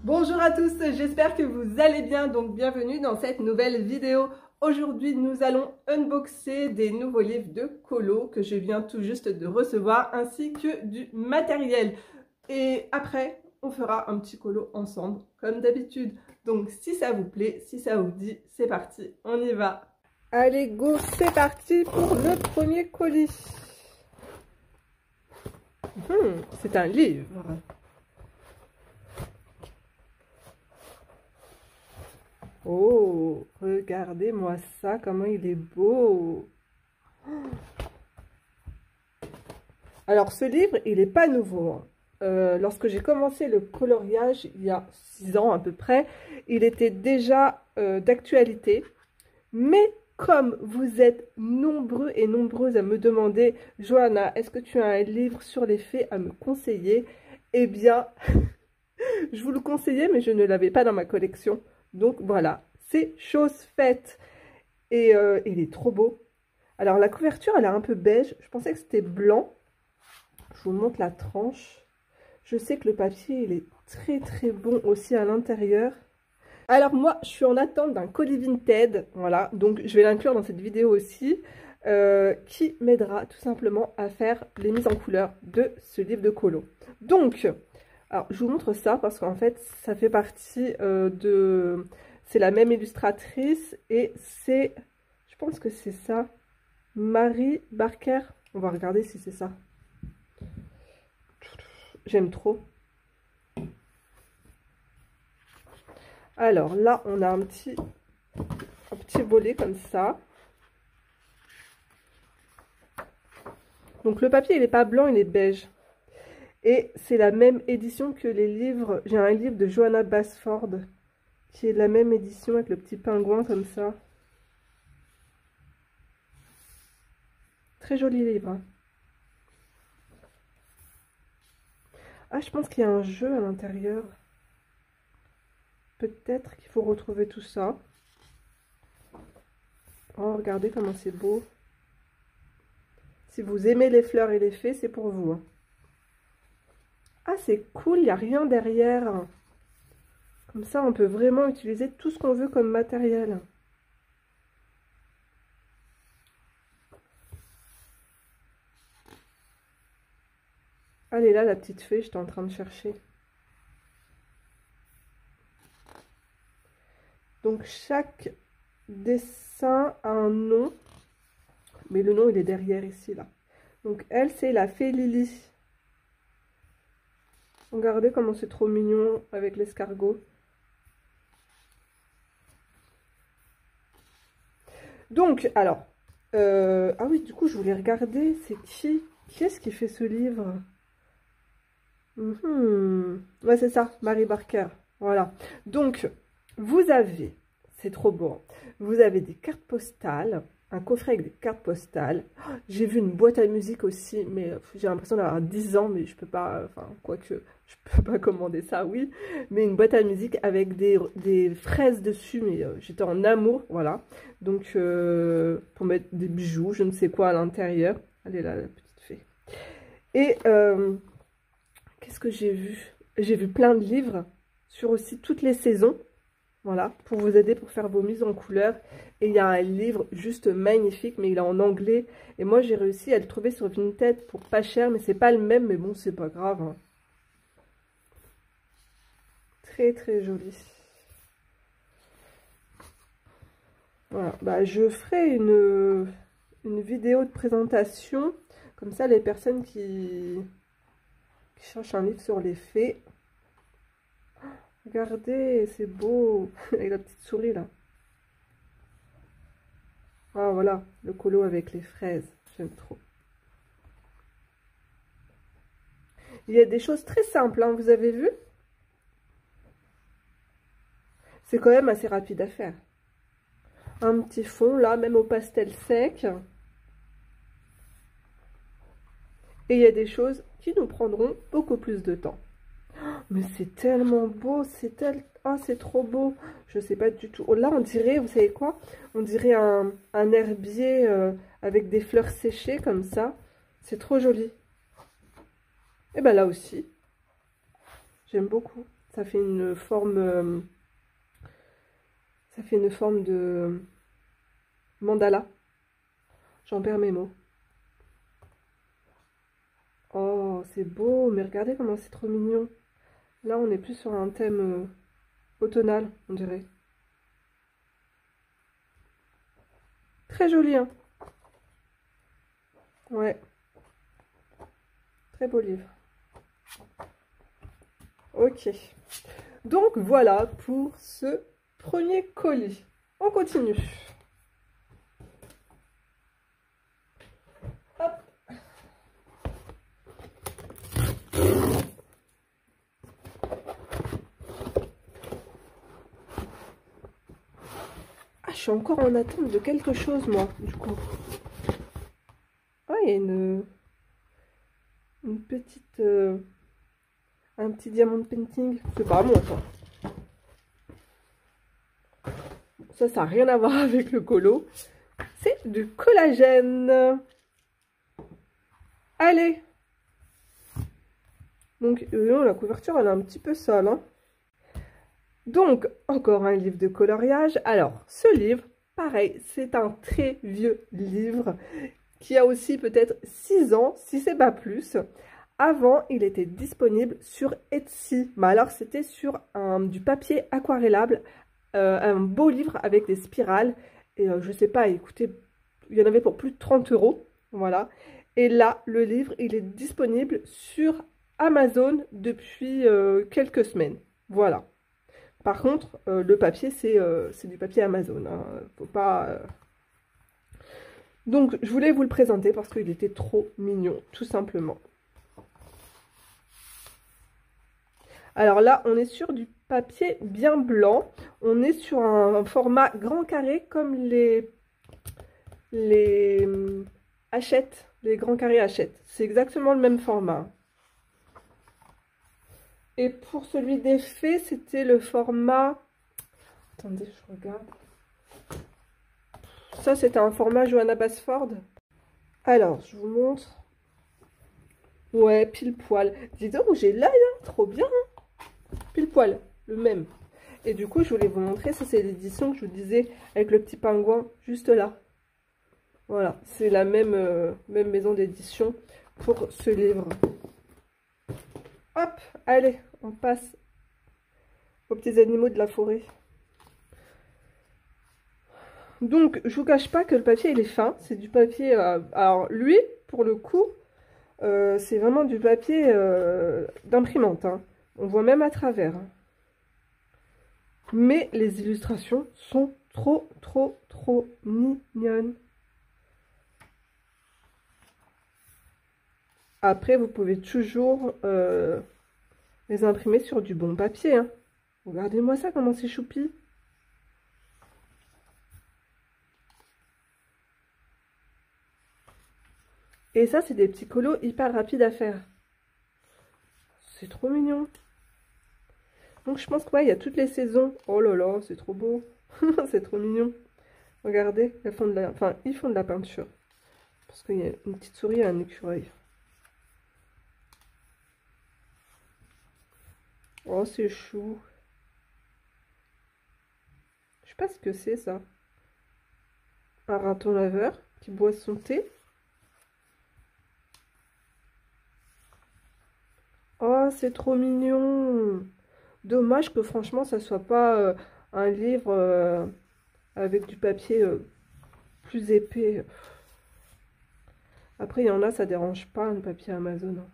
Bonjour à tous, j'espère que vous allez bien, donc bienvenue dans cette nouvelle vidéo. Aujourd'hui, nous allons unboxer des nouveaux livres de colo que je viens tout juste de recevoir, ainsi que du matériel. Et après, on fera un petit colo ensemble, comme d'habitude. Donc si ça vous plaît, si ça vous dit, c'est parti, on y va. Allez, go, c'est parti pour le premier colis. C'est un livre. Oh, regardez-moi ça, comment il est beau. Alors, ce livre, il n'est pas nouveau. Lorsque j'ai commencé le coloriage, il y a 6 ans à peu près, il était déjà d'actualité. Mais comme vous êtes nombreux et nombreuses à me demander, Johanna, est-ce que tu as un livre sur les fées à me conseiller? Eh bien, je vous le conseillais, mais je ne l'avais pas dans ma collection. Donc voilà, c'est chose faite. Et il est trop beau. Alors la couverture, elle est un peu beige. Je pensais que c'était blanc. Je vous montre la tranche. Je sais que le papier, il est très très bon aussi à l'intérieur. Alors moi, je suis en attente d'un colis Vinted. Voilà, donc je vais l'inclure dans cette vidéo aussi. Qui m'aidera tout simplement à faire les mises en couleur de ce livre de colo. Donc... alors, je vous montre ça parce qu'en fait, ça fait partie de... c'est la même illustratrice et c'est... je pense que c'est ça. Mary Barker. On va regarder si c'est ça. J'aime trop. Alors là, on a un petit volet comme ça. Donc le papier, il n'est pas blanc, il est beige. Et c'est la même édition que les livres. J'ai un livre de Johanna Basford qui est la même édition avec le petit pingouin comme ça. Très joli livre. Hein. Ah, je pense qu'il y a un jeu à l'intérieur. Peut-être qu'il faut retrouver tout ça. Oh, regardez comment c'est beau. Si vous aimez les fleurs et les fées, c'est pour vous. Hein. Ah, c'est cool, il n'y a rien derrière. Comme ça, on peut vraiment utiliser tout ce qu'on veut comme matériel. Allez là, la petite fée, j'étais en train de chercher. Donc, chaque dessin a un nom. Mais le nom, il est derrière ici, là. Donc, elle, c'est la fée Lily. Regardez comment c'est trop mignon avec l'escargot. Donc, alors, ah oui, du coup, je voulais regarder, c'est qui? Qui est-ce qui fait ce livre? Ouais, c'est ça, Mary Barker. Voilà. Donc, vous avez, c'est trop beau, hein. Vous avez des cartes postales, un coffret avec des cartes postales. Oh, j'ai vu une boîte à musique aussi, mais j'ai l'impression d'avoir 10 ans, mais je peux pas, enfin, quoique, je peux pas commander ça, oui. Mais une boîte à musique avec des fraises dessus, mais j'étais en amour, voilà. Donc, pour mettre des bijoux, je ne sais quoi à l'intérieur. Allez là, la petite fée. Et... qu'est-ce que j'ai vu? J'ai vu plein de livres sur aussi toutes les saisons. Voilà, pour vous aider pour faire vos mises en couleur. Et il y a un livre juste magnifique, mais il est en anglais. Et moi, j'ai réussi à le trouver sur Vinted pour pas cher, mais c'est pas le même. Mais bon, c'est pas grave. Hein. Très, très joli. Voilà, bah, je ferai une vidéo de présentation. Comme ça, les personnes qui cherchent un livre sur les fées. Regardez, c'est beau. Avec la petite souris, là. Ah, voilà, le colo avec les fraises. J'aime trop. Il y a des choses très simples, hein, vous avez vu? C'est quand même assez rapide à faire. Un petit fond, là, même au pastel sec. Et il y a des choses qui nous prendront beaucoup plus de temps. Mais c'est tellement beau, oh, c'est trop beau. Je sais pas du tout. Oh, là, on dirait, vous savez quoi? On dirait un herbier avec des fleurs séchées comme ça. C'est trop joli. Et ben là aussi, j'aime beaucoup. Ça fait une forme, de mandala. J'en perds mes mots. Oh, c'est beau, mais regardez comment c'est trop mignon. Là, on est plus sur un thème automnal, on dirait. Très joli, hein? Ouais. Très beau livre. Ok. Donc, voilà pour ce premier colis. On continue. Hop. Ah, je suis encore en attente de quelque chose, moi, du coup. Ah, il y a une petite... un petit diamant painting. C'est pas bon, ça. Ça n'a rien à voir avec le colo. C'est du collagène. Allez. Donc, la couverture, elle est un petit peu sale, hein. Donc, encore un livre de coloriage. Alors, ce livre, pareil, c'est un très vieux livre qui a aussi peut-être 6 ans, si c'est pas plus. Avant, il était disponible sur Etsy. Mais alors, c'était sur du papier aquarellable, un beau livre avec des spirales. Et je sais pas, écoutez, il y en avait pour plus de 30 €. Voilà. Et là, le livre, il est disponible sur Amazon depuis quelques semaines. Voilà. Par contre, le papier, c'est du papier Amazon. Hein. Faut pas... Donc, je voulais vous le présenter parce qu'il était trop mignon, tout simplement. Alors là, on est sur du papier bien blanc. On est sur un format grand carré comme les Hachette, les grands carrés Hachette. C'est exactement le même format. Et pour celui des fées, c'était le format... Attendez, je regarde. Ça, c'était un format Johanna Basford. Alors, je vous montre. Ouais, pile poil. Dis donc, j'ai l'œil, hein, trop bien. Hein, pile poil, le même. Et du coup, je voulais vous montrer, ça c'est l'édition que je vous disais, avec le petit pingouin, juste là. Voilà, c'est la même maison d'édition pour ce livre. Hop, allez, on passe aux petits animaux de la forêt. Donc, je vous cache pas que le papier, il est fin. C'est du papier... alors, lui, pour le coup, c'est vraiment du papier d'imprimante. Hein. On voit même à travers. Hein. Mais les illustrations sont trop, trop, trop mignonnes. Après, vous pouvez toujours les imprimer sur du bon papier. Hein. Regardez-moi ça, comment c'est choupi. Et ça, c'est des petits colos hyper rapides à faire. C'est trop mignon. Donc, je pense que ouais, il y a toutes les saisons. Oh là là, c'est trop beau. C'est trop mignon. Regardez, elles font de la... enfin, ils font de la peinture. Parce qu'il y a une petite souris et un écureuil. Oh, c'est chou. Je sais pas ce que c'est, ça. Un raton laveur qui boit son thé. Oh, c'est trop mignon. Dommage que franchement, ça soit pas un livre avec du papier plus épais. Après, il y en a, ça dérange pas, un papier Amazon. Hein.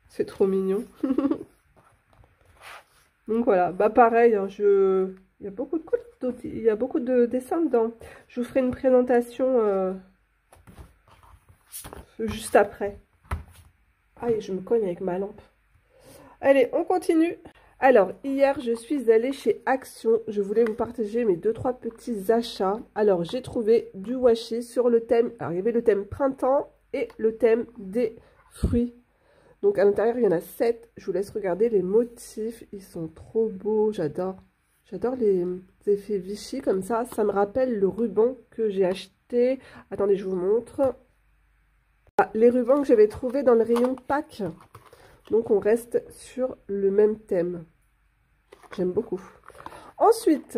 C'est trop mignon. Donc voilà, bah pareil, hein, il y a beaucoup de couleurs, il y a beaucoup de dessins dedans. Je vous ferai une présentation juste après. Ah, et je me cogne avec ma lampe. Allez, on continue. Alors, hier, je suis allée chez Action. Je voulais vous partager mes 2-3 petits achats. Alors, j'ai trouvé du washi sur le thème. Alors, il y avait le thème printemps et le thème des fruits. Donc, à l'intérieur, il y en a 7. Je vous laisse regarder les motifs. Ils sont trop beaux. J'adore. J'adore les effets Vichy comme ça. Ça me rappelle le ruban que j'ai acheté. Attendez, je vous montre. Ah, les rubans que j'avais trouvés dans le rayon Pâques. Donc on reste sur le même thème. J'aime beaucoup. Ensuite,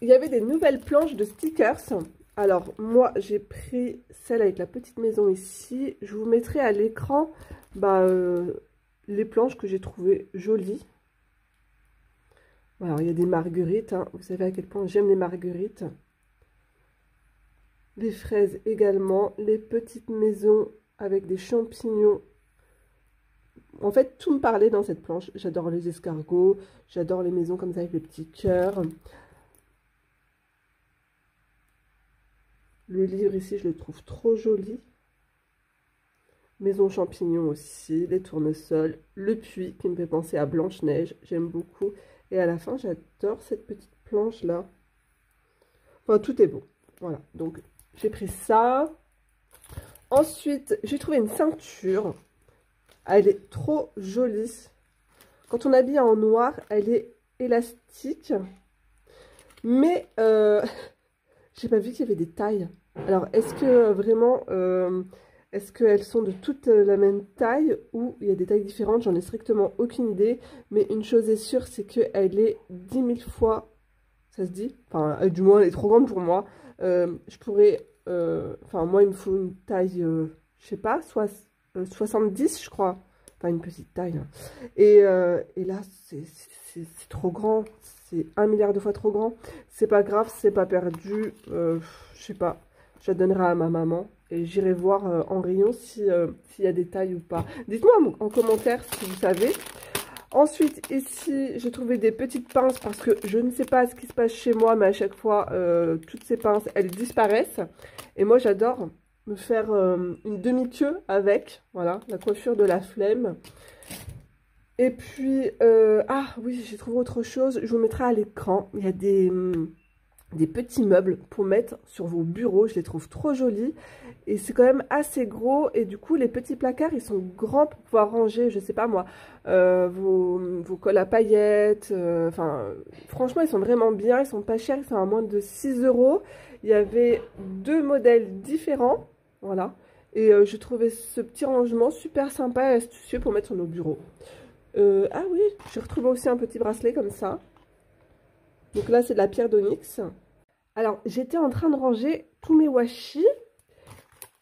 il y avait des nouvelles planches de stickers. Alors moi j'ai pris celle avec la petite maison ici. Je vous mettrai à l'écran les planches que j'ai trouvées jolies. Alors il y a des marguerites, hein. Vous savez à quel point j'aime les marguerites. Les fraises également, les petites maisons avec des champignons. En fait, tout me parlait dans cette planche. J'adore les escargots, j'adore les maisons comme ça avec les petits cœurs. Le livre ici, je le trouve trop joli. Maison champignons aussi, les tournesols, le puits qui me fait penser à Blanche-Neige, j'aime beaucoup. Et à la fin, j'adore cette petite planche-là. Enfin, tout est beau. Voilà, donc j'ai pris ça. Ensuite, j'ai trouvé une ceinture. Elle est trop jolie. Quand on habille en noir, elle est élastique. Mais, j'ai pas vu qu'il y avait des tailles. Alors, est-ce que vraiment, est-ce qu'elles sont de toutes la même taille ou il y a des tailles différentes? J'en ai strictement aucune idée. Mais une chose est sûre, c'est qu'elle est 10 000 fois, ça se dit? Enfin, du moins, elle est trop grande pour moi. Je pourrais, enfin, moi, il me faut une taille, je sais pas, 70, je crois. Enfin, une petite taille. Hein. Et là, c'est trop grand. C'est 1 milliard de fois trop grand. C'est pas grave, c'est pas perdu. Je sais pas. Je la donnerai à ma maman. Et j'irai voir en rayon s'il y a des tailles ou pas. Dites-moi en commentaire si vous savez. Ensuite, ici, j'ai trouvé des petites pinces parce que je ne sais pas ce qui se passe chez moi, mais à chaque fois, toutes ces pinces, elles disparaissent. Et moi, j'adore me faire une demi-queue avec, voilà, la coiffure de la flemme. Et puis, ah oui, j'ai trouvé autre chose, je vous mettrai à l'écran. Il y a des petits meubles pour mettre sur vos bureaux, je les trouve trop jolis. Et c'est quand même assez gros, et du coup, les petits placards, ils sont grands pour pouvoir ranger, je sais pas moi, vos cols à paillettes. Enfin, franchement, ils sont vraiment bien, ils sont pas chers, ils sont à moins de 6 €. Il y avait 2 modèles différents, voilà. Et je trouvais ce petit rangement super sympa et astucieux pour mettre sur nos bureaux. Ah oui, j'ai retrouvé aussi un petit bracelet comme ça. Donc là, c'est de la pierre d'onyx. Alors, j'étais en train de ranger tous mes washi.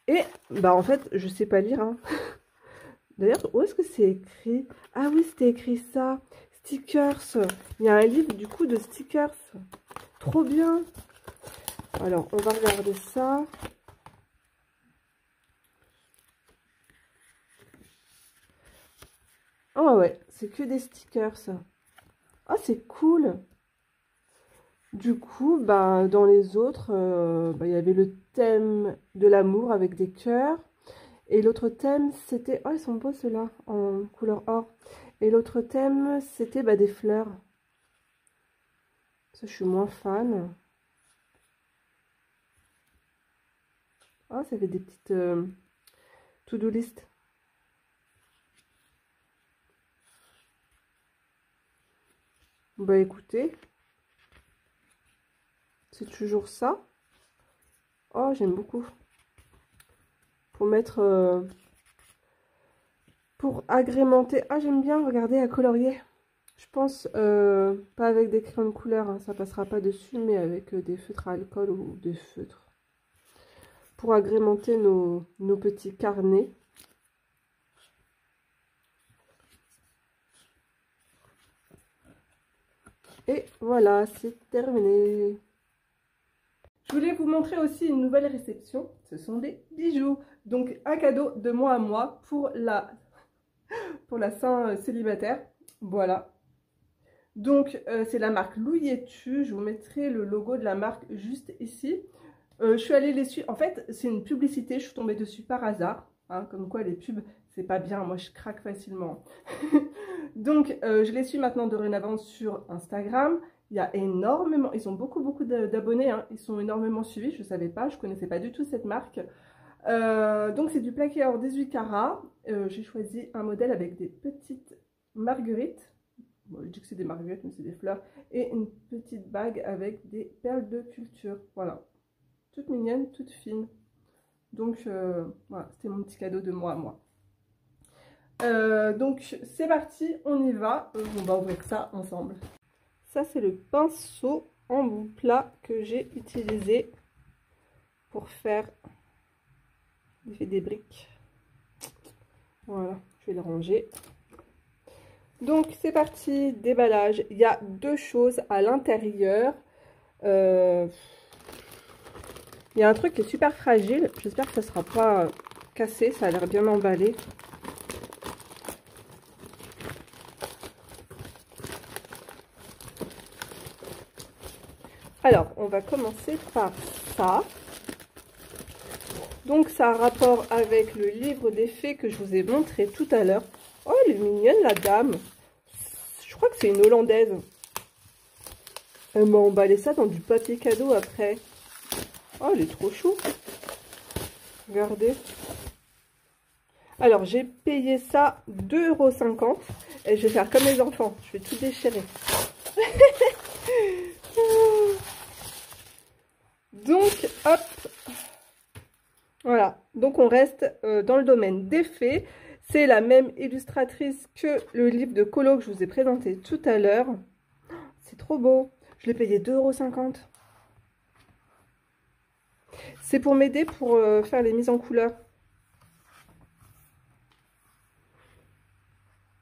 Et, bah en fait, je sais pas lire. Hein. D'ailleurs, où est-ce que c'est écrit? Ah oui, c'était écrit ça. Stickers. Il y a un livre, du coup, de stickers. Trop bien. Alors, on va regarder ça. Oh ouais, c'est que des stickers. Ah, c'est cool. Du coup, bah, dans les autres, il y avait le thème de l'amour avec des cœurs. Et l'autre thème, c'était... Oh, ils sont beaux ceux-là, en couleur or. Et l'autre thème, c'était des fleurs. Ça, je suis moins fan. Oh, ça fait des petites to-do list. Bah écoutez, c'est toujours ça. Oh, j'aime beaucoup. Pour mettre... pour agrémenter... Ah, j'aime bien, regardez, à colorier. Je pense, pas avec des crayons de couleur, hein, ça passera pas dessus, mais avec des feutres à alcool ou des feutres. Pour agrémenter nos petits carnets. Et voilà, c'est terminé. Je voulais vous montrer aussi une nouvelle réception. Ce sont des bijoux. Donc, un cadeau de moi à moi pour la Saint célibataire. Voilà. Donc, c'est la marque Louis et Tu. Je vous mettrai le logo de la marque juste ici. Je suis allée les suivre. En fait, c'est une publicité. Je suis tombée dessus par hasard. Hein, comme quoi, les pubs, c'est pas bien. Moi, je craque facilement. Donc, je les suis maintenant dorénavant sur Instagram. Il y a énormément, ils ont beaucoup d'abonnés. Hein. Ils sont énormément suivis. Je ne savais pas, je ne connaissais pas du tout cette marque. Donc, c'est du plaqué or 18 carats. J'ai choisi un modèle avec des petites marguerites. Bon, je dis que c'est des marguerites, mais c'est des fleurs. Et une petite bague avec des perles de culture. Voilà. Toute mignonne, toute fine. Donc, voilà, c'était mon petit cadeau de moi à moi. Donc, c'est parti, on y va. On va ouvrir ça ensemble. Ça, c'est le pinceau en bout plat que j'ai utilisé pour faire des briques. Voilà, je vais le ranger. Donc, c'est parti, déballage. Il y a deux choses à l'intérieur. Il y a un truc qui est super fragile. J'espère que ça ne sera pas cassé. Ça a l'air bien emballé. Alors, on va commencer par ça. Donc, ça a rapport avec le livre des fées que je vous ai montré tout à l'heure. Oh, elle est mignonne, la dame. Je crois que c'est une Hollandaise. Elle m'a emballé ça dans du papier cadeau après. Oh, elle est trop chou. Regardez. Alors, j'ai payé ça 2,50 € et je vais faire comme les enfants. Je vais tout déchirer. Donc, hop. Voilà. Donc, on reste dans le domaine des fées. C'est la même illustratrice que le livre de colo que je vous ai présenté tout à l'heure. C'est trop beau. Je l'ai payé 2,50 €. C'est pour m'aider pour faire les mises en couleur.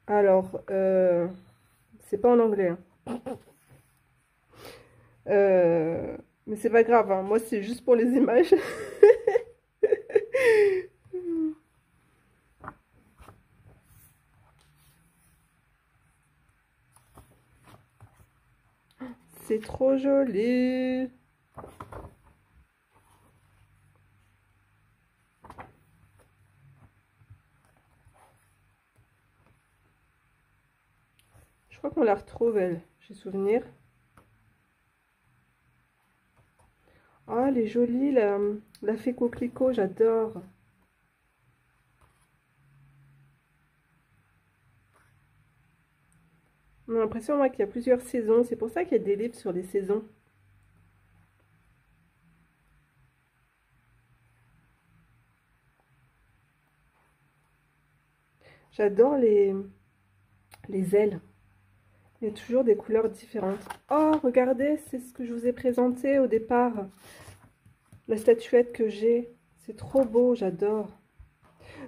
Alors, c'est pas en anglais. Hein. Mais c'est pas grave, hein. Moi c'est juste pour les images. C'est trop joli. Je crois qu'on la retrouve, elle. J'ai souvenir. Oh, elle est jolie, la fée coquelicot, j'adore. On a l'impression, moi, qu'il y a plusieurs saisons. C'est pour ça qu'il y a des livres sur les saisons. J'adore les ailes. Il y a toujours des couleurs différentes. Oh, regardez, c'est ce que je vous ai présenté au départ. La statuette que j'ai. C'est trop beau, j'adore.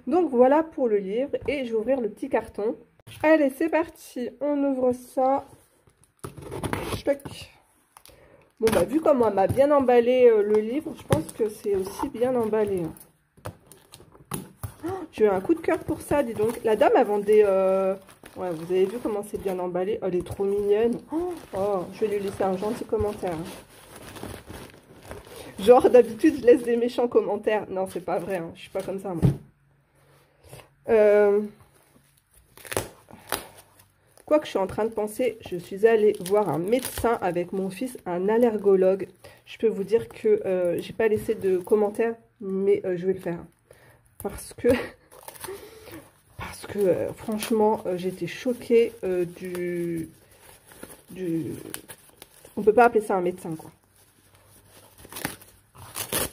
Donc voilà pour le livre. Et je vais ouvrir le petit carton. Allez, c'est parti. On ouvre ça. Chloc. Bon, bah, vu comment elle m'a bien emballé le livre, je pense que c'est aussi bien emballé. Oh, j'ai eu un coup de cœur pour ça, dis donc. La dame, elle vendait... Ouais, vous avez vu comment c'est bien emballé. Oh, elle est trop mignonne. Oh, je vais lui laisser un gentil commentaire. Genre, d'habitude, je laisse des méchants commentaires. Non, c'est pas vrai. Hein. Je suis pas comme ça, moi. Quoi que je suis en train de penser, je suis allée voir un médecin avec mon fils, un allergologue. Je peux vous dire que j'ai pas laissé de commentaires, mais je vais le faire. Parce que franchement, j'étais choquée On peut pas appeler ça un médecin, quoi.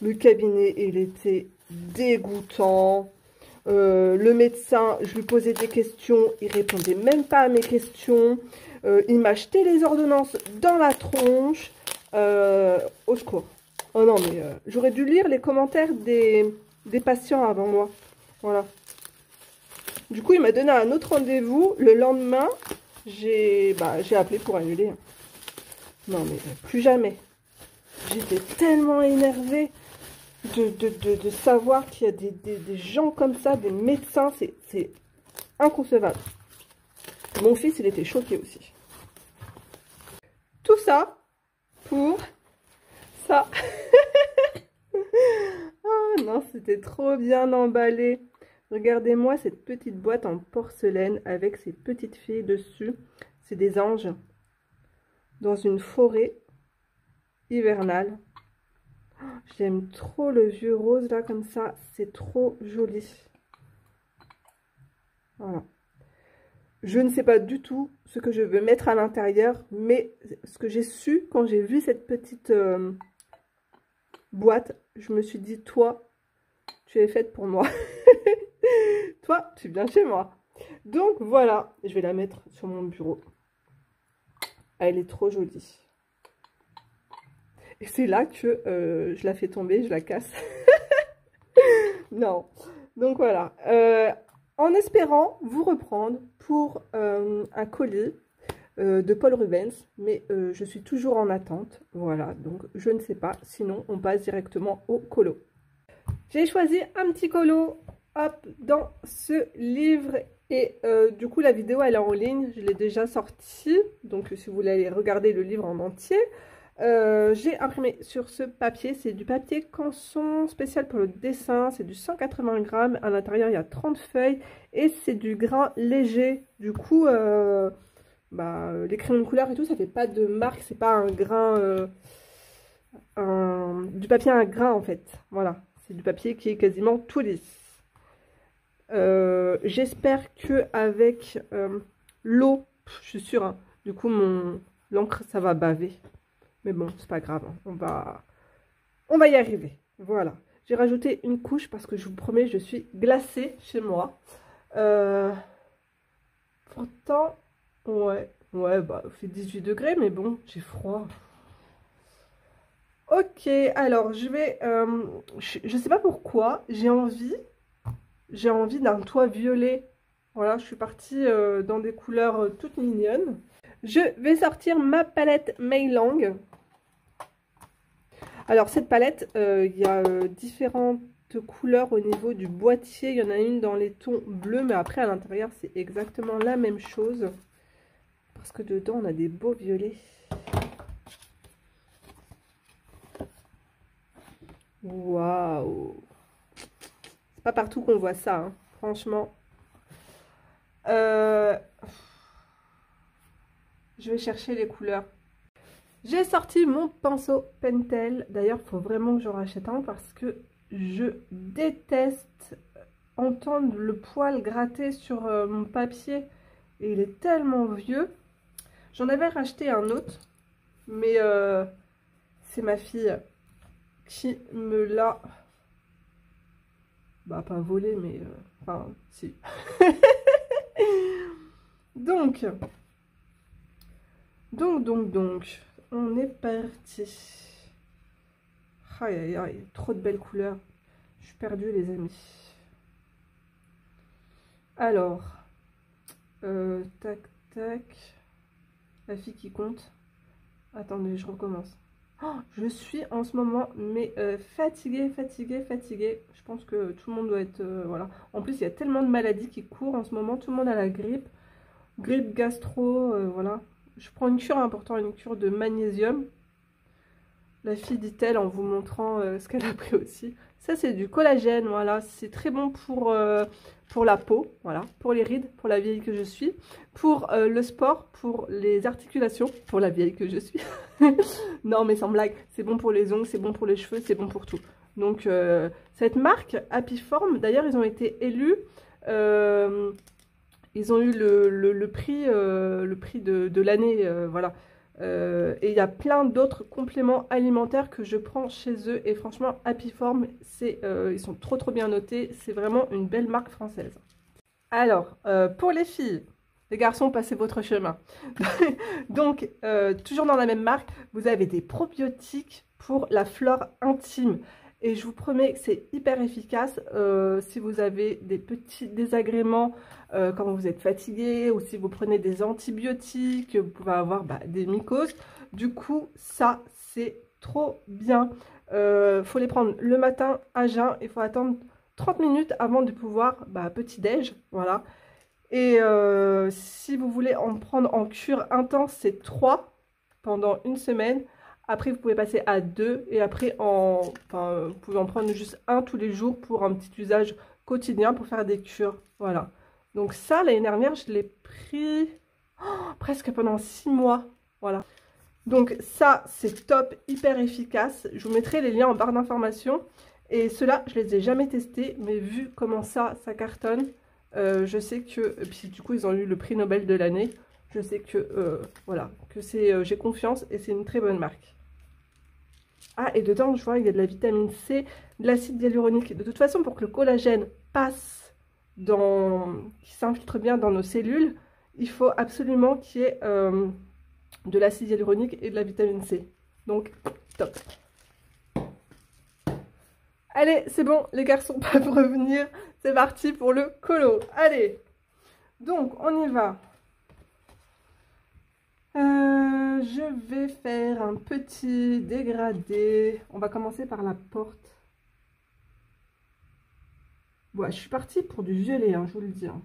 Le cabinet, il était dégoûtant. Le médecin, je lui posais des questions, il répondait même pas à mes questions. Il m'a jeté les ordonnances dans la tronche. Au secours. Oh non, mais j'aurais dû lire les commentaires des patients avant moi. Voilà. Du coup, il m'a donné un autre rendez-vous. Le lendemain, j'ai appelé pour annuler. Non, mais plus jamais. J'étais tellement énervée de savoir qu'il y a des gens comme ça, des médecins. C'est inconcevable. Mon fils, il était choqué aussi. Tout ça pour ça. Oh non, c'était trop bien emballé. Regardez-moi cette petite boîte en porcelaine avec ces petites filles dessus. C'est des anges dans une forêt hivernale. J'aime trop le vieux rose là comme ça. C'est trop joli. Voilà. Je ne sais pas du tout ce que je veux mettre à l'intérieur, mais ce que j'ai su quand j'ai vu cette petite boîte, je me suis dit, toi, Tu es faite pour moi. Toi, tu viens chez moi. Donc voilà, je vais la mettre sur mon bureau. Elle est trop jolie. Et c'est là que je la fais tomber, je la casse. Non. Donc voilà. En espérant vous reprendre pour un colis de Paul Rubens. Mais je suis toujours en attente. Voilà. Donc je ne sais pas. Sinon, on passe directement au colo. J'ai choisi un petit colo. Hop, dans ce livre. Et du coup, la vidéo, elle est en ligne. Je l'ai déjà sortie. Donc, si vous voulez aller regarder le livre en entier. J'ai imprimé sur ce papier. C'est du papier canson spécial pour le dessin. C'est du 180 grammes. À l'intérieur, il y a 30 feuilles. Et c'est du grain léger. Du coup, les crayons de couleur et tout, ça fait pas de marque. C'est pas un grain... du papier à un grain, en fait. Voilà. C'est du papier qui est quasiment tout lisse. J'espère que avec l'eau, je suis sûre, hein, du coup l'encre ça va baver, mais bon c'est pas grave, hein, on va y arriver. Voilà, j'ai rajouté une couche parce que je vous promets je suis glacée chez moi. Pourtant ouais bah il fait 18 degrés mais bon j'ai froid. Ok, alors je vais je sais pas pourquoi j'ai envie d'un toit violet. Voilà, je suis partie dans des couleurs toutes mignonnes. Je vais sortir ma palette Mailang. Alors cette palette, il y a différentes couleurs au niveau du boîtier. Il y en a une dans les tons bleus, mais après à l'intérieur c'est exactement la même chose. Parce que dedans on a des beaux violets. Waouh! C'est pas partout qu'on voit ça, hein. Franchement. Je vais chercher les couleurs. J'ai sorti mon pinceau Pentel. D'ailleurs, il faut vraiment que j'en rachète un parce que je déteste entendre le poil gratter sur mon papier. Et il est tellement vieux. J'en avais racheté un autre. Mais c'est ma fille qui me l'a... Bah, pas volé, mais... Enfin, si. Donc, on est parti. Aïe, aïe, aïe, trop de belles couleurs. Je suis perdue, les amis. Alors, tac, tac. La fille qui compte. Attendez, je recommence. Oh, je suis en ce moment, mais fatiguée. Je pense que tout le monde doit être... voilà. En plus, il y a tellement de maladies qui courent en ce moment. Tout le monde a la grippe. Grippe gastro, voilà. Je prends une cure importante, une cure de magnésium. La fille dit-elle en vous montrant ce qu'elle a pris aussi. Ça, c'est du collagène, voilà. C'est très bon pour la peau, voilà. Pour les rides, pour la vieille que je suis. Pour le sport, pour les articulations, pour la vieille que je suis. Non, mais sans blague, c'est bon pour les ongles, c'est bon pour les cheveux, c'est bon pour tout. Donc, cette marque, Happyform, d'ailleurs, ils ont été élus... ils ont eu le prix de l'année, voilà. Et il y a plein d'autres compléments alimentaires que je prends chez eux. Et franchement, Happyform, ils sont trop bien notés. C'est vraiment une belle marque française. Alors, pour les filles, les garçons, passez votre chemin. Donc, toujours dans la même marque, vous avez des probiotiques pour la flore intime. Et je vous promets que c'est hyper efficace si vous avez des petits désagréments quand vous êtes fatigué ou si vous prenez des antibiotiques, vous pouvez avoir des mycoses. Du coup, ça, c'est trop bien. Faut les prendre le matin à jeun. Il faut attendre 30 minutes avant de pouvoir petit-déj. Voilà. Et si vous voulez en prendre en cure intense, c'est 3 pendant une semaine. Après, vous pouvez passer à 2 et après, vous pouvez en prendre juste un tous les jours pour un petit usage quotidien pour faire des cures. Voilà. Donc ça, l'année dernière, je l'ai pris presque pendant 6 mois. Voilà. Donc ça, c'est top, hyper efficace. Je vous mettrai les liens en barre d'informations. Et ceux-là, je les ai jamais testés, mais vu comment ça cartonne, je sais que... Puis du coup, ils ont eu le prix Nobel de l'année. Je sais que, voilà, que j'ai confiance et c'est une très bonne marque. Ah, et dedans, je vois, il y a de la vitamine C, de l'acide hyaluronique. De toute façon, pour que le collagène passe qu'il s'infiltre bien dans nos cellules, il faut absolument qu'il y ait de l'acide hyaluronique et de la vitamine C. Donc, top. Allez, c'est bon, les garçons peuvent revenir. C'est parti pour le colo. Allez, donc on y va. Je vais faire un petit dégradé. On va commencer par la porte. Ouais, je suis partie pour du violet, hein, je vous le dis. Hein.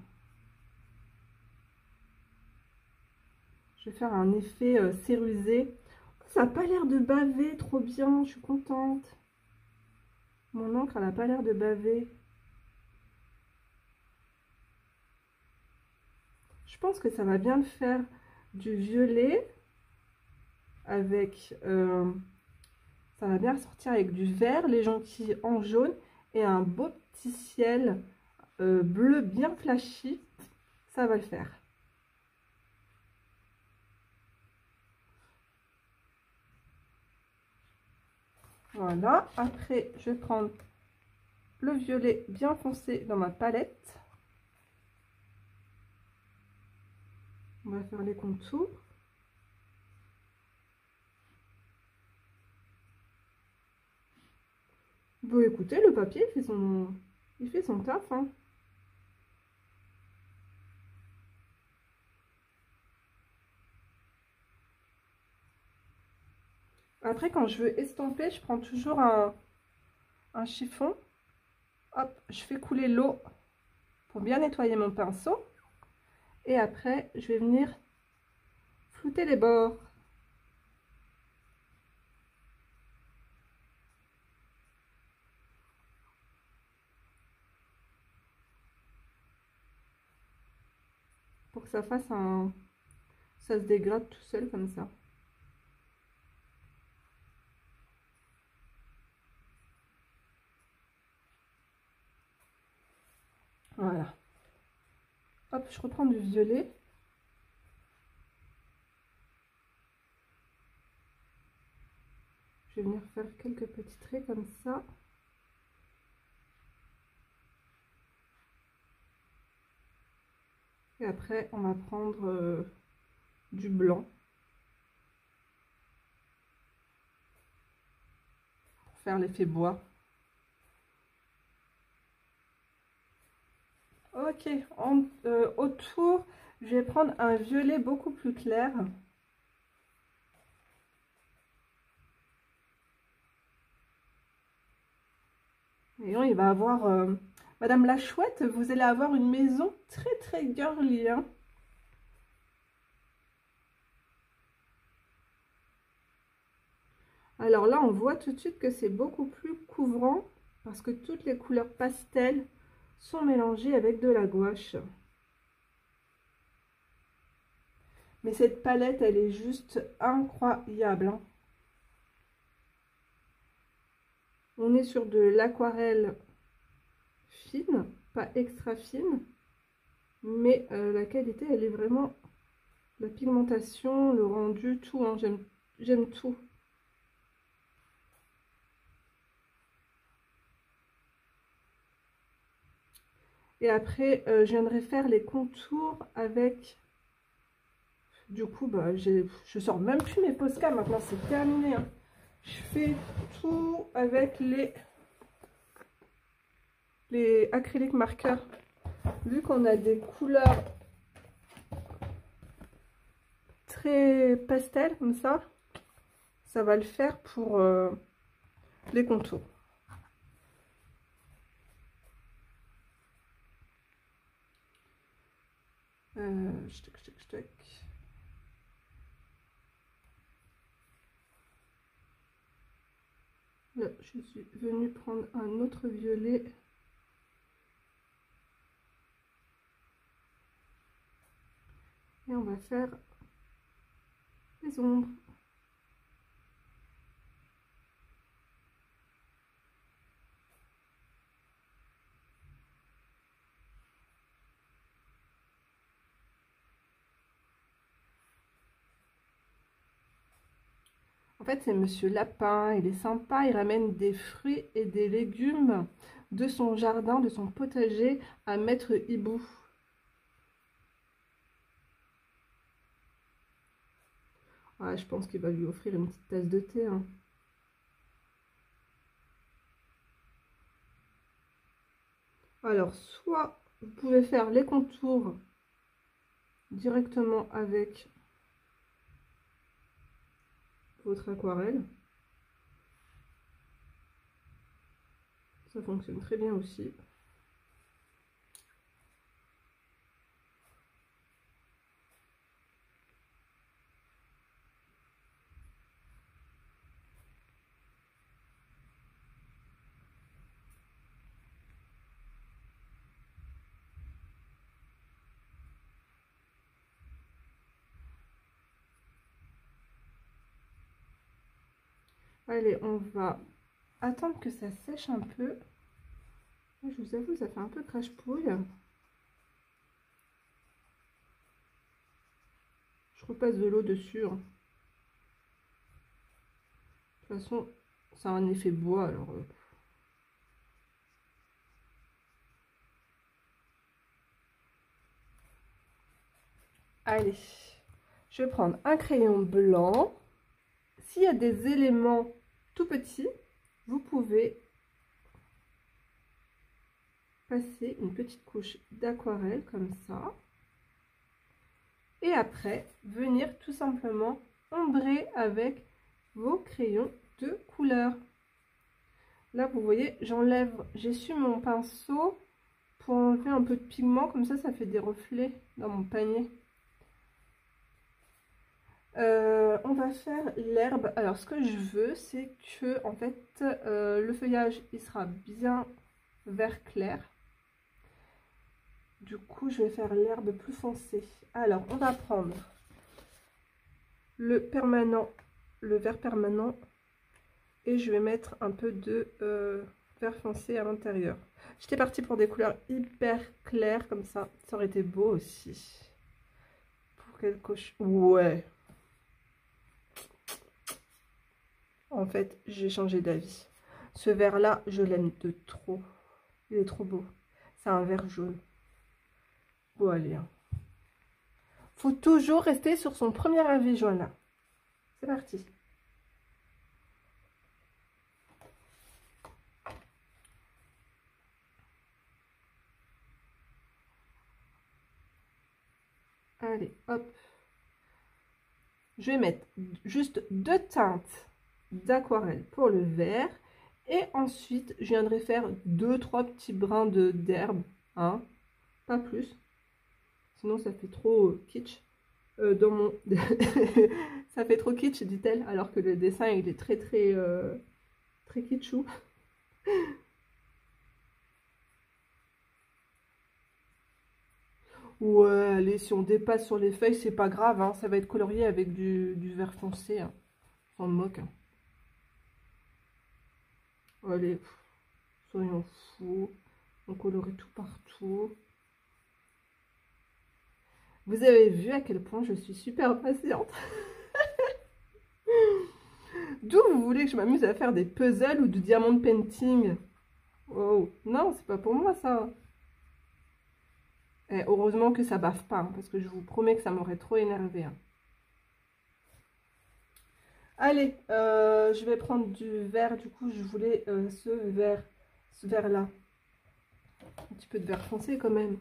Je vais faire un effet cérusé. Ça n'a pas l'air de baver trop bien, je suis contente. Mon encre, elle n'a pas l'air de baver. Je pense que ça va bien le faire. Du violet avec... ça va bien ressortir avec du vert, les jonquilles en jaune et un beau petit ciel bleu bien flashy. Ça va le faire. Voilà. Après, je vais prendre le violet bien foncé dans ma palette. On va faire les contours. Bon, écoutez, le papier il fait son taf. Hein. Après, quand je veux estomper, je prends toujours un chiffon. Hop, je fais couler l'eau pour bien nettoyer mon pinceau. Et après, je vais venir flouter les bords. Pour que ça fasse ça se dégrade tout seul comme ça. Voilà. Hop, je reprends du violet. Je vais venir faire quelques petits traits comme ça. Et après, on va prendre du blanc. Pour faire l'effet bois. Ok, autour, je vais prendre un violet beaucoup plus clair. Voyons, il va avoir... Madame la Chouette, vous allez avoir une maison très très girly. Hein. Alors là, on voit tout de suite que c'est beaucoup plus couvrant parce que toutes les couleurs pastel sont mélangées avec de la gouache. Mais cette palette, elle est juste incroyable. Hein. On est sur de l'aquarelle fine, pas extra fine, mais la qualité, elle est vraiment... La pigmentation, le rendu, tout, hein, j'aime tout. Et après, je viendrai faire les contours avec... Du coup, bah, je sors même plus mes Posca, maintenant c'est terminé. Hein. Je fais tout avec les acryliques marqueurs. Vu qu'on a des couleurs très pastel comme ça va le faire pour les contours. Là, je suis venue prendre un autre violet. Et on va faire les ombres. En fait, c'est Monsieur Lapin, il est sympa, il ramène des fruits et des légumes de son jardin, de son potager à Maître Hibou. Ah, je pense qu'il va lui offrir une petite tasse de thé, hein. Alors, soit vous pouvez faire les contours directement avec votre aquarelle. Ça fonctionne très bien aussi. Allez, on va attendre que ça sèche un peu. Je vous avoue, ça fait un peu crache-pouille. Je repasse de l'eau dessus, hein. De toute façon, ça a un effet bois, alors... Allez, je vais prendre un crayon blanc. S'il y a des éléments tout petits, vous pouvez passer une petite couche d'aquarelle comme ça. Et après, venir tout simplement ombrer avec vos crayons de couleur. Là, vous voyez, j'enlève, j'essuie mon pinceau pour enlever un peu de pigment. Comme ça fait des reflets dans mon panier. On va faire l'herbe. Alors, ce que je veux, c'est que, en fait, le feuillage, il sera bien vert clair. Du coup, je vais faire l'herbe plus foncée. Alors, on va prendre le permanent, le vert permanent, et je vais mettre un peu de vert foncé à l'intérieur. J'étais partie pour des couleurs hyper claires, comme ça. Ça aurait été beau aussi. Pour quelque chose... Ouais. En fait, j'ai changé d'avis. Ce vert-là, je l'aime de trop. Il est trop beau. C'est un vert jaune. Bon, allez. Faut toujours rester sur son premier avis, Joanna. C'est parti. Allez, hop. Je vais mettre juste 2 teintes d'aquarelle pour le vert. Et ensuite, je viendrai faire 2-3 petits brins d'herbe. Hein, pas plus. Sinon, ça fait trop kitsch. Dans mon... ça fait trop kitsch, dit-elle. Alors que le dessin, il est très kitschou. Ouais, allez, si on dépasse sur les feuilles, c'est pas grave, hein, ça va être colorié avec du vert foncé. Hein. On s'en moque. Hein. Allez, soyons fous. On colorie tout partout. Vous avez vu à quel point je suis super patiente. D'où vous voulez que je m'amuse à faire des puzzles ou du diamond painting? Oh, non, c'est pas pour moi ça. Et heureusement que ça baffe pas, hein, parce que je vous promets que ça m'aurait trop énervé. Hein. Allez, je vais prendre du vert. Du coup, je voulais ce vert-là. Un petit peu de vert foncé quand même.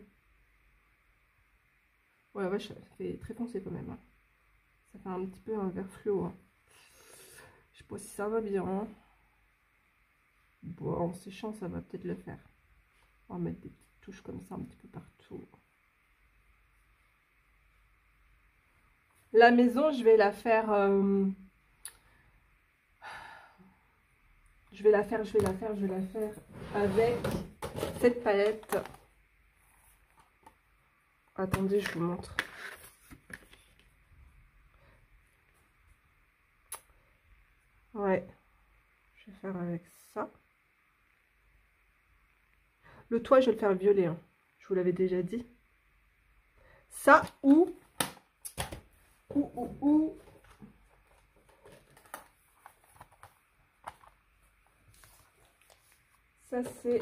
Ouais, ouais, ça fait très foncé quand même. Hein. Ça fait un petit peu un vert fluo. Hein. Je sais pas si ça va bien. Hein. Bon, en séchant, ça va peut-être le faire. On va mettre des petites touches comme ça un petit peu partout. La maison, je vais la faire... Je vais la faire avec cette palette. Attendez, je vous montre. Ouais, je vais faire avec ça. Le toit, je vais le faire violet. Hein. Je vous l'avais déjà dit. Ça ou Ça, c'est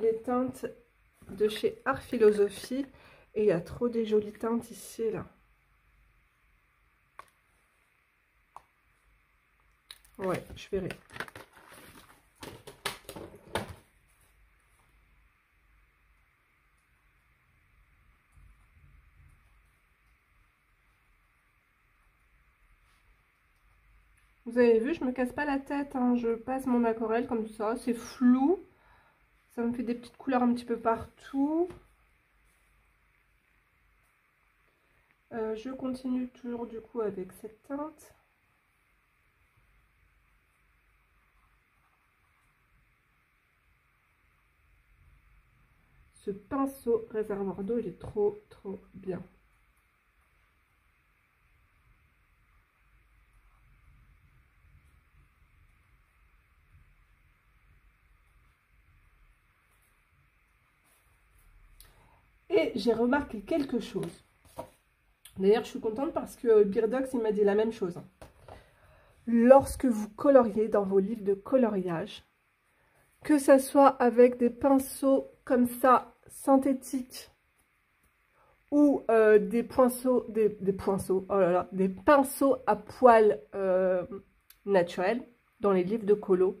les teintes de chez Art Philosophie. Et il y a trop des jolies teintes ici, là. Ouais, je verrai. Vous avez vu, je me casse pas la tête, hein. Je passe mon aquarelle comme ça, c'est flou. Ça me fait des petites couleurs un petit peu partout. Je continue toujours du coup avec cette teinte. Ce pinceau réservoir d'eau, il est trop bien. Et j'ai remarqué quelque chose. D'ailleurs, je suis contente parce que Beardox, il m'a dit la même chose. Lorsque vous coloriez dans vos livres de coloriage, que ça soit avec des pinceaux comme ça, synthétiques, ou des pinceaux, oh là là, des pinceaux à poils naturels dans les livres de colo,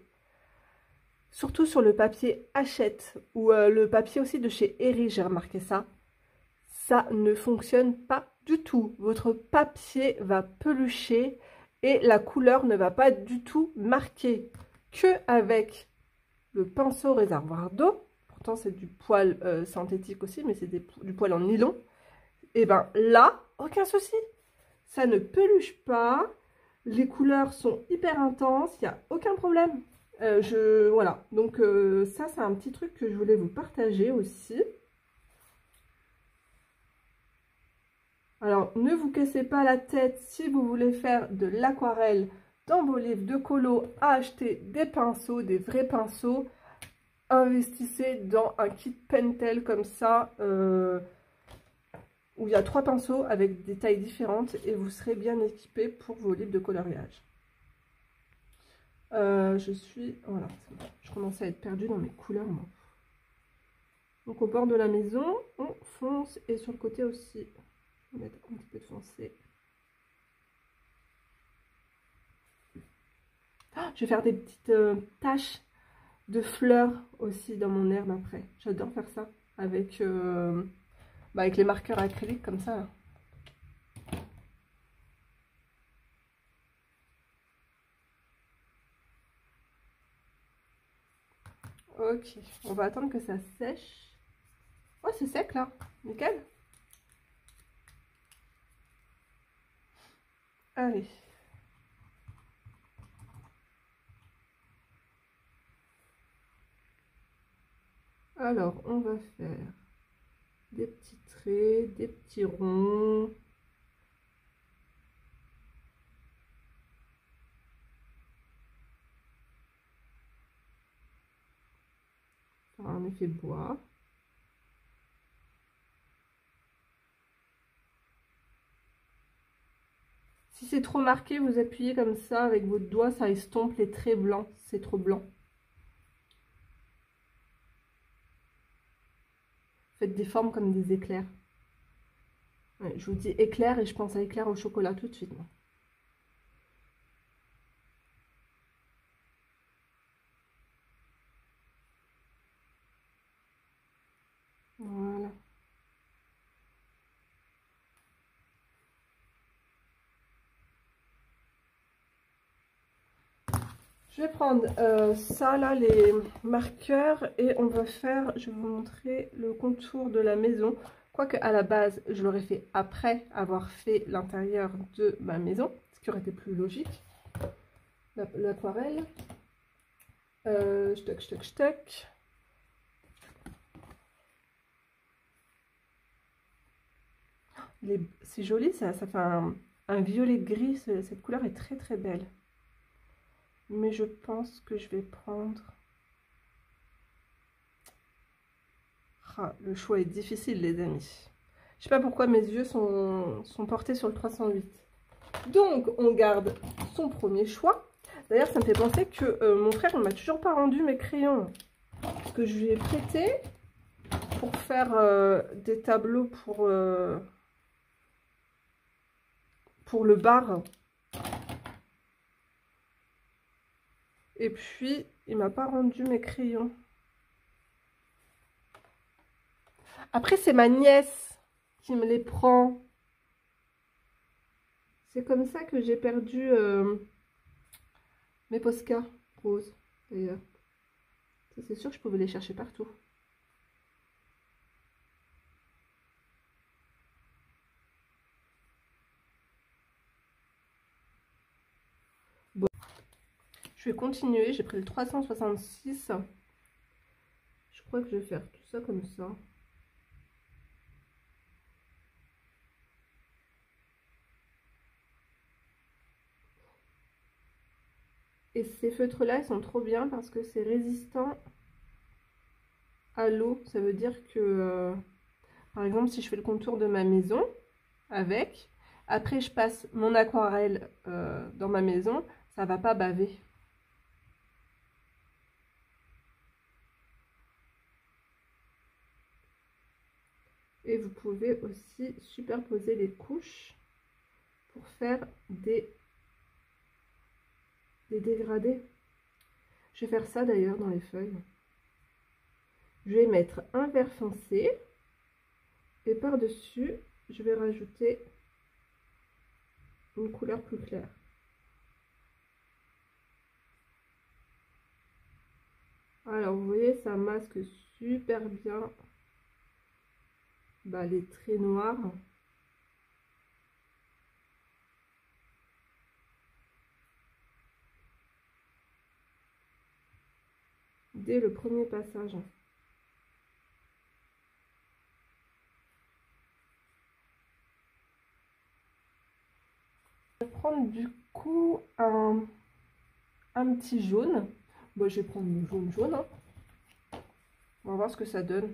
surtout sur le papier Hachette ou le papier aussi de chez Eri, j'ai remarqué ça. Ça ne fonctionne pas du tout. Votre papier va pelucher et la couleur ne va pas du tout marquer. Que avec le pinceau réservoir d'eau, pourtant c'est du poil synthétique aussi, mais c'est du poil en nylon. Et bien là, aucun souci. Ça ne peluche pas. Les couleurs sont hyper intenses. Il n'y a aucun problème. Voilà. Donc ça, c'est un petit truc que je voulais vous partager aussi. Alors, ne vous cassez pas la tête si vous voulez faire de l'aquarelle dans vos livres de colo, à acheter des pinceaux, des vrais pinceaux. Investissez dans un kit Pentel comme ça, où il y a 3 pinceaux avec des tailles différentes et vous serez bien équipé pour vos livres de coloriage. Voilà, je commence à être perdue dans mes couleurs, moi. Donc au bord de la maison, on fonce et sur le côté aussi. On va mettre un petit peu de foncé. Je vais faire des petites taches de fleurs aussi dans mon herbe après. J'adore faire ça avec, avec les marqueurs acryliques comme ça. Là. Ok, on va attendre que ça sèche. Oh, c'est sec là, nickel. Allez. Alors, on va faire des petits traits, des petits ronds. Un effet bois. Si c'est trop marqué, vous appuyez comme ça avec votre doigt, ça estompe les traits blancs. C'est trop blanc. Faites des formes comme des éclairs. Ouais, je vous dis éclair et je pense à éclair au chocolat tout de suite. Moi. Voilà. Je vais prendre ça là, les marqueurs, et on va faire, je vais vous montrer le contour de la maison. Quoique à la base, je l'aurais fait après avoir fait l'intérieur de ma maison, ce qui aurait été plus logique. L'aquarelle. Stock. C'est joli, ça fait un violet gris, cette couleur est très belle. Mais je pense que je vais prendre... Ah, le choix est difficile, les amis. Je sais pas pourquoi mes yeux sont portés sur le 308. Donc, on garde son premier choix. D'ailleurs, ça me fait penser que mon frère ne m'a toujours pas rendu mes crayons. que je lui ai prêté pour faire des tableaux pour le bar. Et puis, il m'a pas rendu mes crayons. Après, c'est ma nièce qui me les prend. C'est comme ça que j'ai perdu mes Posca roses, d'ailleurs. C'est sûr que je pouvais les chercher partout. Bon. Je vais continuer. J'ai pris le 366. Je crois que je vais faire tout ça comme ça. Et ces feutres-là, ils sont trop bien parce que c'est résistant à l'eau. Ça veut dire que, par exemple, si je fais le contour de ma maison avec, après je passe mon aquarelle dans ma maison, ça va pas baver. Et vous pouvez aussi superposer les couches pour faire des dégradés. Je vais faire ça d'ailleurs dans les feuilles. Je vais mettre un vert foncé et par-dessus, je vais rajouter une couleur plus claire. Alors, vous voyez, ça masque super bien les traits noirs. Dès le premier passage. Je vais prendre du coup un petit jaune. Bon, je vais prendre le jaune hein. On va voir ce que ça donne.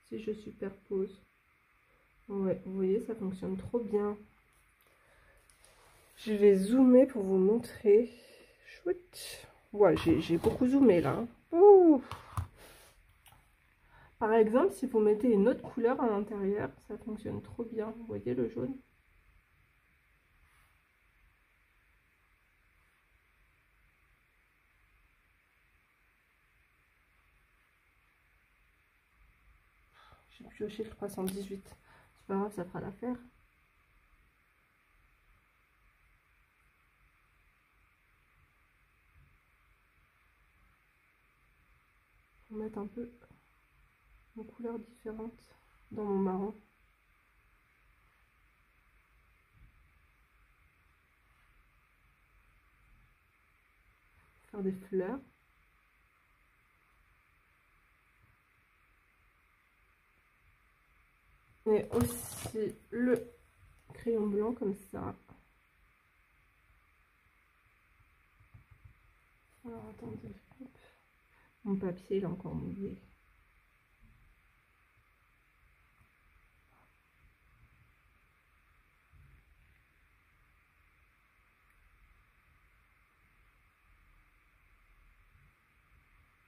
Si je superpose. Ouais, vous voyez, ça fonctionne trop bien. Je vais zoomer pour vous montrer. Chouette. Ouais, j'ai beaucoup zoomé là. Ouh. Par exemple, si vous mettez une autre couleur à l'intérieur, ça fonctionne trop bien. Vous voyez le jaune? J'ai pioché le 318. C'est pas grave, ça fera l'affaire. Je vais mettre un peu une couleur différente dans mon marron. Faire des fleurs. Et aussi le crayon blanc comme ça. Alors attendez, hop. Mon papier il est encore mouillé.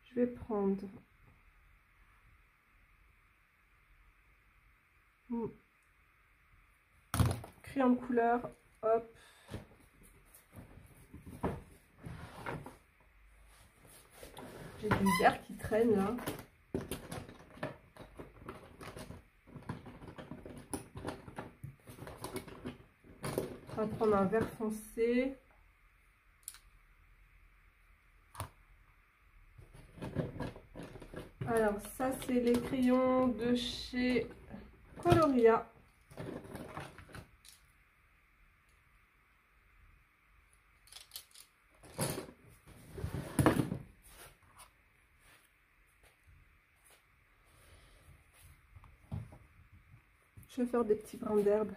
Je vais prendre mon crayon de couleur, hop. J'ai du vert qui traîne là. On va prendre un vert foncé. Alors ça c'est les crayons de chez Coloria. Je vais faire des petits brins d'herbe.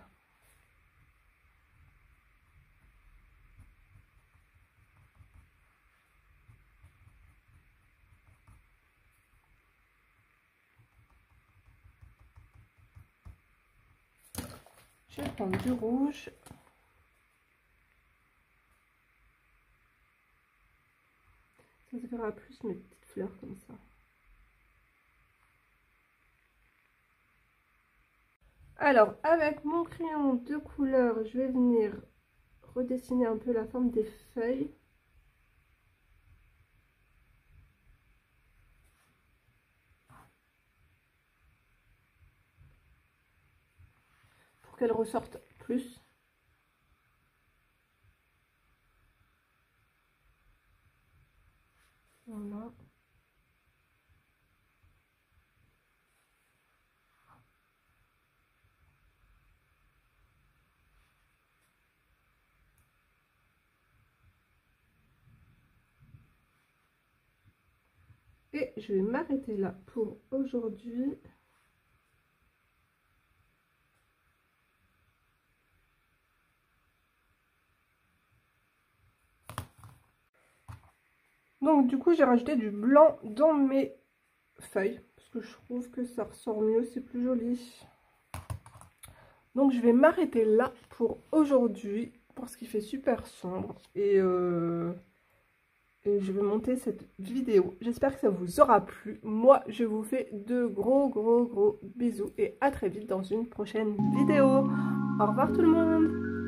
Je vais prendre du rouge. Ça verra plus mes petites fleurs comme ça. Alors, avec mon crayon de couleur, je vais venir redessiner un peu la forme des feuilles. Pour qu'elles ressortent plus. Voilà. Et je vais m'arrêter là pour aujourd'hui. Donc du coup j'ai rajouté du blanc dans mes feuilles parce que je trouve que ça ressort mieux, c'est plus joli. Donc je vais m'arrêter là pour aujourd'hui parce qu'il fait super sombre et je vais monter cette vidéo. J'espère que ça vous aura plu. Moi je vous fais de gros bisous et à très vite dans une prochaine vidéo. Au revoir tout le monde.